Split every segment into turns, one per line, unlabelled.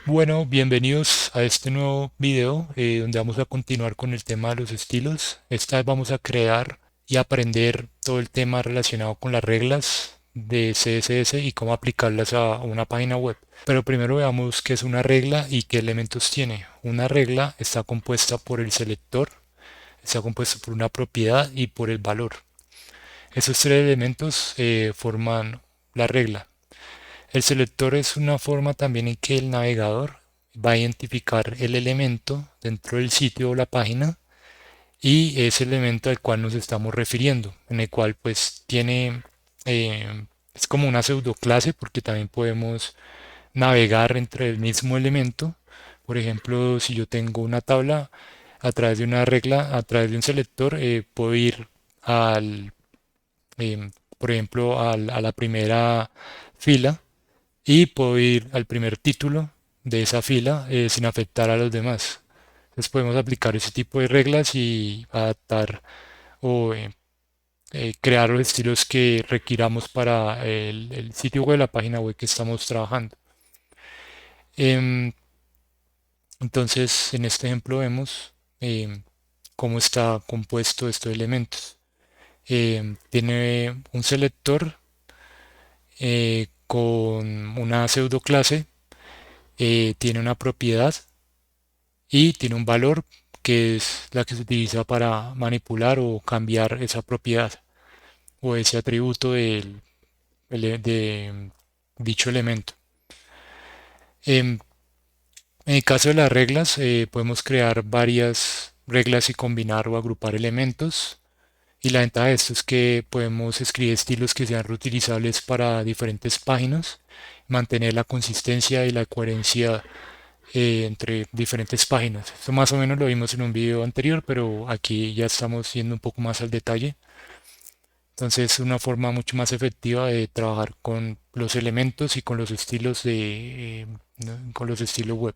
Bueno, bienvenidos a este nuevo video donde vamos a continuar con el tema de los estilos. Esta vez vamos a crear y aprender todo el tema relacionado con las reglas de CSS y cómo aplicarlas a una página web. Pero primero veamos qué es una regla y qué elementos tiene. Una regla está compuesta por el selector, está compuesta por una propiedad y por el valor. Esos tres elementos forman la regla. El selector es una forma también en que el navegador va a identificar el elemento dentro del sitio o la página y ese elemento al cual nos estamos refiriendo, en el cual pues tiene, es como una pseudo clase porque también podemos navegar entre el mismo elemento. Por ejemplo, si yo tengo una tabla a través de una regla, a través de un selector, puedo ir al, por ejemplo, a la primera fila y puedo ir al primer título de esa fila sin afectar a los demás. Entonces podemos aplicar ese tipo de reglas y adaptar o crear los estilos que requiramos para el sitio web, la página web que estamos trabajando. Em, entonces, en este ejemplo vemos cómo está compuesto estos elementos. Tiene un selector con una pseudo clase, tiene una propiedad y tiene un valor que es la que se utiliza para manipular o cambiar esa propiedad o ese atributo de dicho elemento. En el caso de las reglas, podemos crear varias reglas y combinar o agrupar elementos. Y la ventaja de esto es que podemos escribir estilos que sean reutilizables para diferentes páginas, mantener la consistencia y la coherencia entre diferentes páginas. Esto más o menos lo vimos en un video anterior, pero aquí ya estamos yendo un poco más al detalle. Entonces es una forma mucho más efectiva de trabajar con los elementos y con los estilos ¿no? Con los estilos web.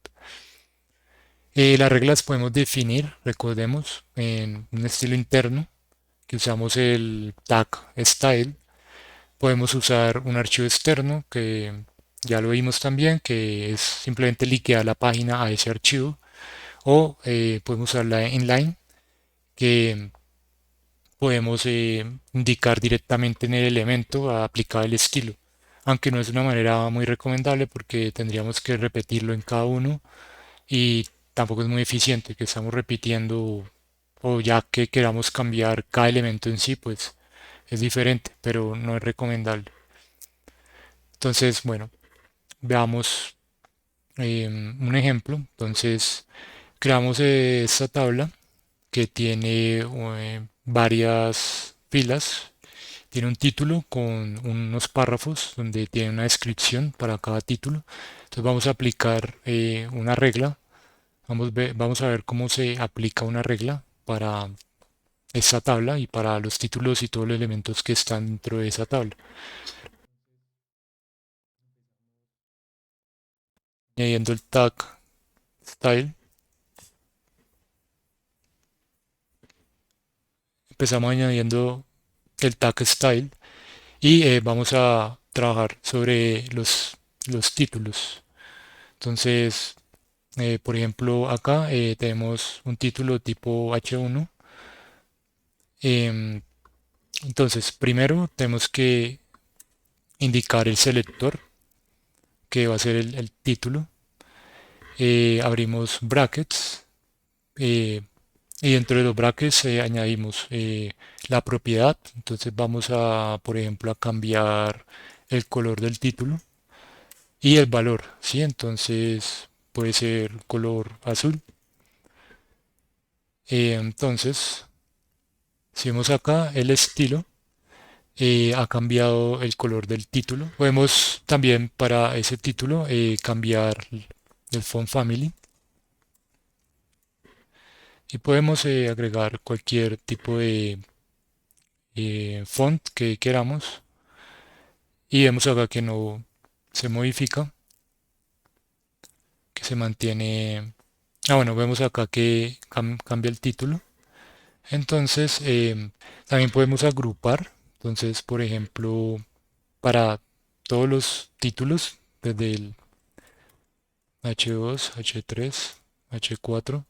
Las reglas podemos definir, recordemos, en un estilo interno que usamos el tag style. Podemos usar un archivo externo que ya lo vimos también, que es simplemente liquear la página a ese archivo. O podemos usar la inline, que podemos indicar directamente en el elemento a aplicar el estilo. Aunque no es una manera muy recomendable porque tendríamos que repetirlo en cada uno y tampoco es muy eficiente que estamos repitiendo o ya que queramos cambiar cada elemento en sí, pues es diferente, pero no es recomendable. Entonces, bueno, veamos un ejemplo. Entonces, creamos esta tabla que tiene varias filas, tiene un título con unos párrafos donde tiene una descripción para cada título. Entonces vamos a aplicar una regla, vamos a ver cómo se aplica una regla para esta tabla y para los títulos y todos los elementos que están dentro de esa tabla. Añadiendo el tag style, empezamos añadiendo el tag style y vamos a trabajar sobre los títulos. Entonces, por ejemplo, acá tenemos un título tipo H1. Em, entonces, primero tenemos que indicar el selector, que va a ser el título. Abrimos brackets eh, y dentro de los brackets añadimos la propiedad. Entonces vamos a, por ejemplo, a cambiar el color del título y el valor, ¿sí? Entonces puede ser color azul. Entonces, si vemos acá el estilo, ha cambiado el color del título. Podemos también para ese título cambiar el font family y podemos agregar cualquier tipo de font que queramos y vemos acá que no se modifica, que se mantiene. Bueno, vemos acá que cambia el título. Entonces, también podemos agrupar. Entonces, por ejemplo, para todos los títulos, desde el H2, H3, H4,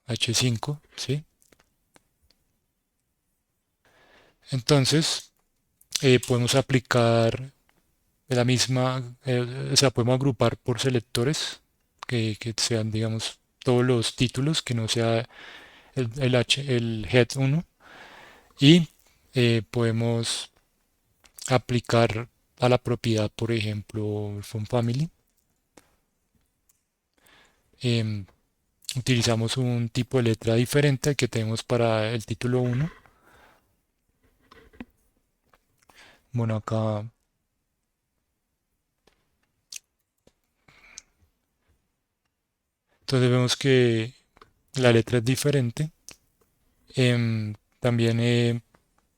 H5, ¿sí? Entonces, podemos aplicar la misma, o sea, podemos agrupar por selectores que sean, digamos, todos los títulos, que no sea el head 1, y podemos aplicar a la propiedad, por ejemplo, el font family. em, Utilizamos un tipo de letra diferente al que tenemos para el título 1. Bueno, acá entonces vemos que la letra es diferente. También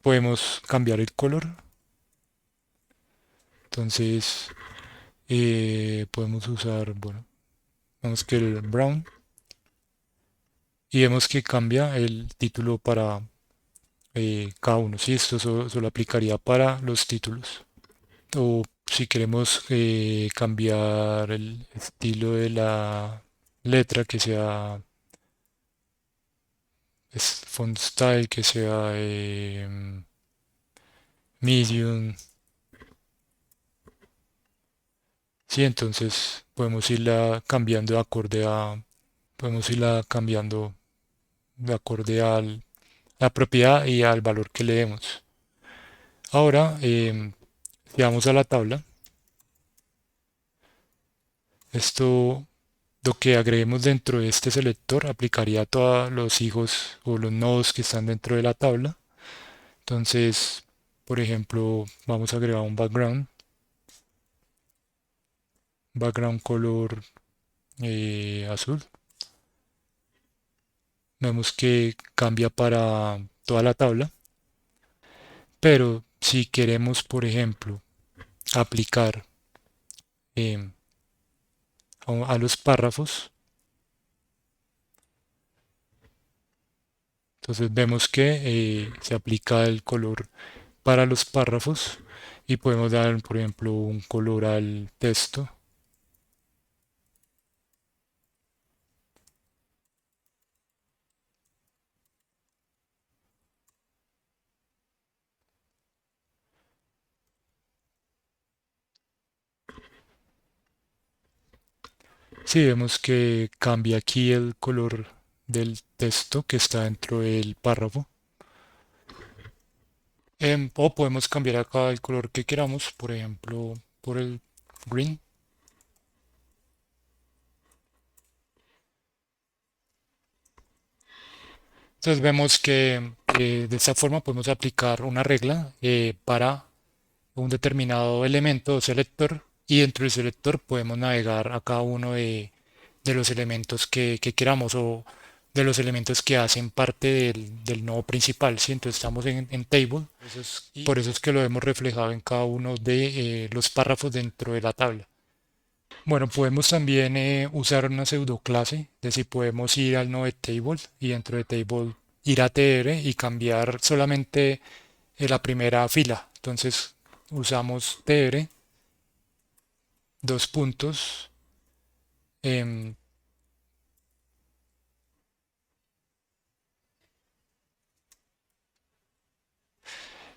podemos cambiar el color. Entonces podemos usar, bueno, vemos que el brown, y vemos que cambia el título para cada uno. Sí, esto solo aplicaría para los títulos. O si queremos cambiar el estilo de la letra, que sea font style, que sea medium. Sí, entonces podemos irla cambiando podemos irla cambiando de acorde a la propiedad y al valor que le demos. Ahora, si vamos a la tabla, esto, lo que agreguemos dentro de este selector aplicaría a todos los hijos o los nodos que están dentro de la tabla. Entonces, por ejemplo, vamos a agregar un background color azul. Vemos que cambia para toda la tabla, pero si queremos, por ejemplo, aplicar em, a los párrafos, entonces vemos que se aplica el color para los párrafos y podemos dar, por ejemplo, un color al texto. Sí, vemos que cambia aquí el color del texto que está dentro del párrafo. O podemos cambiar acá el color que queramos, por ejemplo, por el green. Entonces vemos que de esta forma podemos aplicar una regla para un determinado elemento o selector, y dentro del selector podemos navegar a cada uno de los elementos que queramos, o de los elementos que hacen parte del nodo principal, ¿sí? Entonces estamos en table, por eso es que lo hemos reflejado en cada uno de los párrafos dentro de la tabla. Bueno, podemos también usar una pseudoclase, es decir, podemos ir al nodo de table y dentro de table ir a tr y cambiar solamente la primera fila. Entonces usamos tr, dos puntos, em,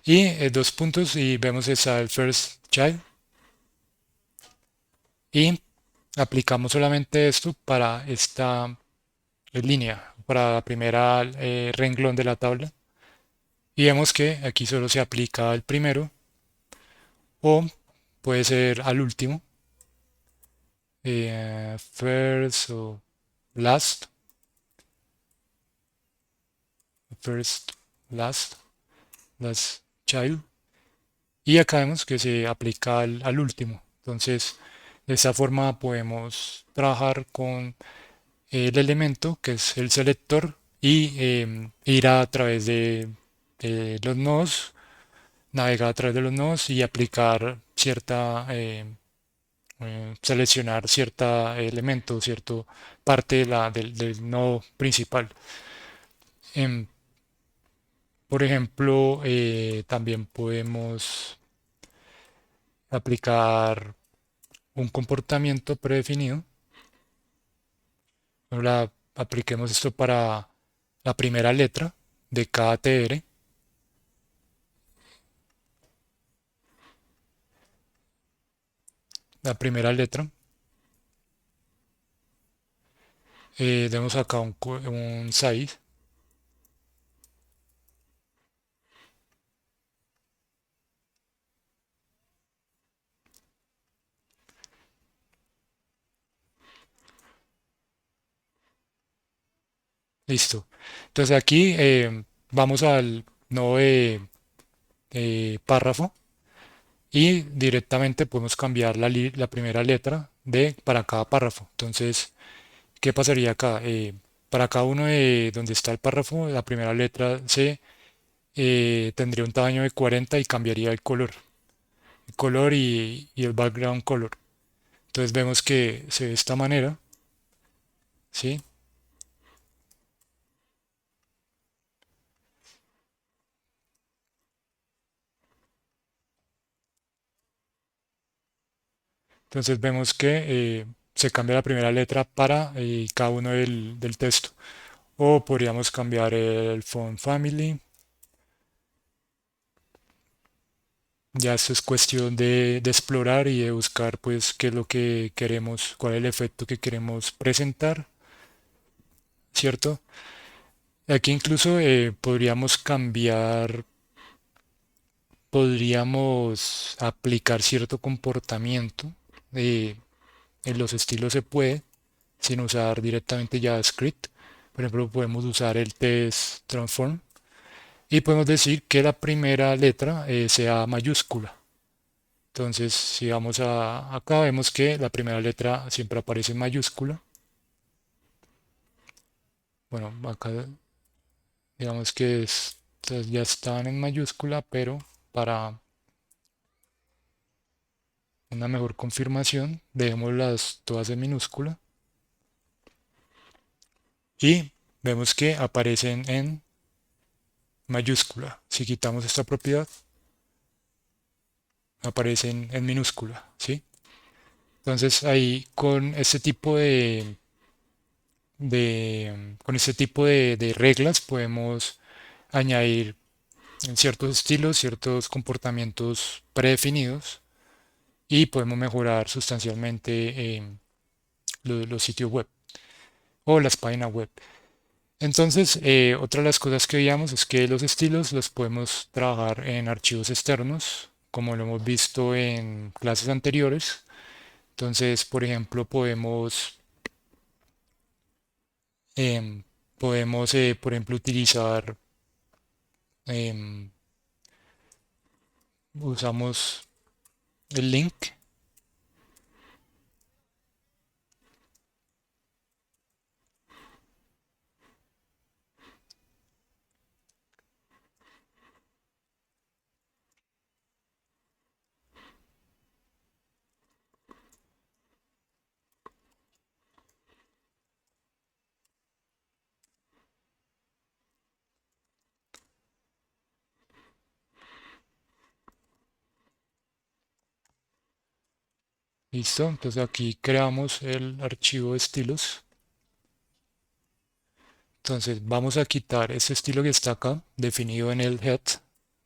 y dos puntos, y vemos está el first child, y aplicamos solamente esto para esta línea, para la primera renglón de la tabla, y vemos que aquí solo se aplica al primero, o puede ser al último, first o last, first, last, last child. Y acá vemos que se aplica al último. Entonces, de esta forma podemos trabajar con el elemento que es el selector y ir a través de los nodos, navegar a través de los nodos y aplicar seleccionar cierta elemento, cierta parte del nodo principal. Em, por ejemplo, también podemos aplicar un comportamiento predefinido. Ahora apliquemos esto para la primera letra de cada TR. La primera letra. Demos acá un size. Listo. Entonces aquí vamos al nuevo párrafo y directamente podemos cambiar la primera letra de para cada párrafo. Entonces, ¿qué pasaría acá? Para cada uno de donde está el párrafo, la primera letra C tendría un tamaño de 40 y cambiaría el color y el background color. Entonces vemos que se ve de esta manera, ¿sí? Entonces vemos que se cambia la primera letra para cada uno del texto. O podríamos cambiar el font family. Ya esto es cuestión de explorar y de buscar pues qué es lo que queremos, cuál es el efecto que queremos presentar, ¿cierto? Aquí incluso podríamos aplicar cierto comportamiento. En los estilos se puede, sin usar directamente JavaScript. Por ejemplo, podemos usar el test transform y podemos decir que la primera letra sea mayúscula. Entonces, si vamos acá, vemos que la primera letra siempre aparece en mayúscula. Bueno, acá digamos que estas ya están en mayúscula, pero para una mejor confirmación, dejémoslas todas en minúscula y vemos que aparecen en mayúscula. Si quitamos esta propiedad, aparecen en minúscula, ¿sí? Entonces ahí con este tipo con este tipo de reglas podemos añadir en ciertos estilos, ciertos comportamientos predefinidos y podemos mejorar sustancialmente los sitios web o las páginas web. Entonces, otra de las cosas que veíamos es que los estilos los podemos trabajar en archivos externos, como lo hemos visto en clases anteriores. Entonces, por ejemplo, em, por ejemplo, utilizar, em, usamos el link. Listo, entonces aquí creamos el archivo de estilos. Entonces vamos a quitar ese estilo que está acá, definido en el head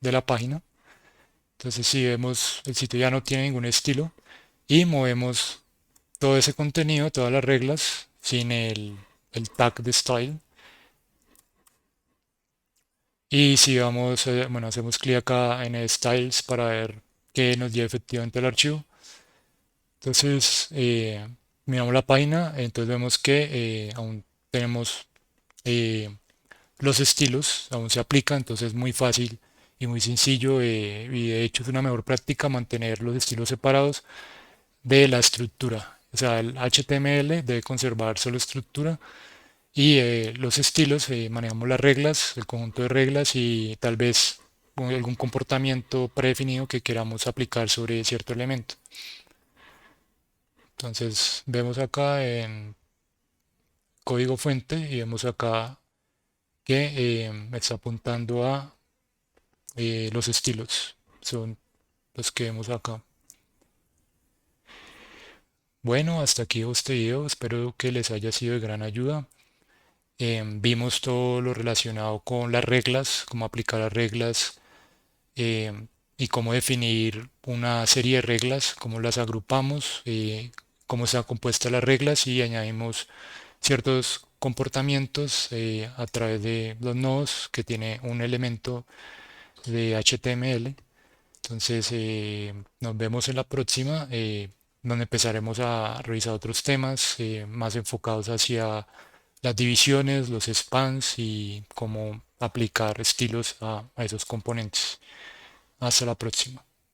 de la página. Entonces si vemos, el sitio ya no tiene ningún estilo y movemos todo ese contenido, todas las reglas, sin el tag de style. Y si vamos, bueno, hacemos clic acá en styles para ver que nos lleve efectivamente el archivo. Entonces miramos la página, entonces vemos que aún tenemos eh, los estilos, aún se aplican, entonces es muy fácil y muy sencillo y de hecho es una mejor práctica mantener los estilos separados de la estructura. O sea, el HTML debe conservar solo estructura y los estilos manejamos las reglas, el conjunto de reglas y tal vez algún comportamiento predefinido que queramos aplicar sobre cierto elemento. Entonces vemos acá en código fuente y vemos acá que está apuntando a los estilos. Son los que vemos acá. Bueno, hasta aquí este video. Espero que les haya sido de gran ayuda. Vimos todo lo relacionado con las reglas, cómo aplicar las reglas y cómo definir una serie de reglas, cómo las agrupamos, cómo están compuestas las reglas y añadimos ciertos comportamientos a través de los nodos que tiene un elemento de HTML. Entonces, nos vemos en la próxima, donde empezaremos a revisar otros temas más enfocados hacia las divisiones, los spans y cómo aplicar estilos a esos componentes. Hasta la próxima.